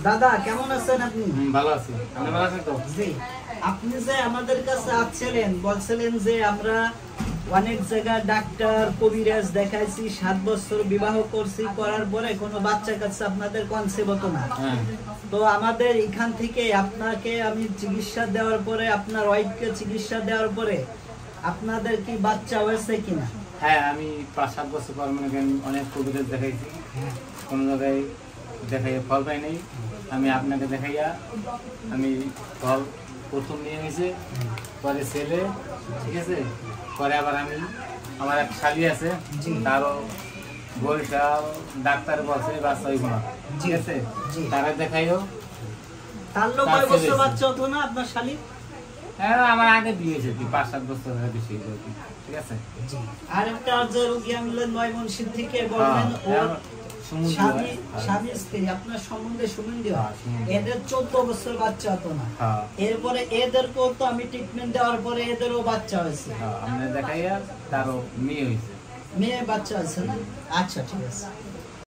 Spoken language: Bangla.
দাদা কেমন আছেন আপনি? ভালো আছি। আপনি ভালো আছেন তো? জি। আপনি যে আমাদের কাছে আসছিলেন বলছিলেন যে আমরা অনেক জায়গায় ডাক্তার কবিরাজ দেখাইছি, 7 বছর বিবাহ করছি, করার পরে কোনো বাচ্চা কাচ্চা আপনাদের কনসেপ্ট হতো না। হ্যাঁ। তো আমাদের এখান থেকে আপনাকে আমি চিকিৎসা দেওয়ার পরে, আপনার ওয়াইফকে চিকিৎসা দেওয়ার পরে আপনাদের কি বাচ্চা হয়েছে কিনা? হ্যাঁ, আমি 5-7 বছর পর মনে করেন অনেক কবিরাজ দেখাইছি, কোনো জায়গায় দেখাইয়া ফল পাই নাই। আমি আপনাকে দেখাইয়া আমি ফল প্রথম নিয়ে গেছি, পরে ছেলে, ঠিক আছে, পরে আবার আমি আমার এক শালি আছে, তারও বরিশাল ডাক্তার বলছে বাচ্চা হইব না, ঠিক আছে, তারা দেখাইও। তার লোক কয় বছর বাচ্চা হতো না আপনার শালি? হ্যাঁ, আমার আগে দিয়ে হয়েছে 5-7 বছর বেশি, ঠিক আছে। আর একটা যে রোগী আনলেন ময়মনসিংহ থেকে বললেন স্বামী স্ত্রী আপনার সম্বন্ধে সুগন্ধি হয়, এদের 14 বছর বাচ্চা হতো না। এরপরে এদেরকেও তো আমি ট্রিটমেন্ট দেওয়ার পরে এদেরও বাচ্চা হয়েছে। আমরা দেখাইয়া তারও মেয়ে হয়েছে, মেয়ে বাচ্চা আছে না? আচ্ছা ঠিক আছে।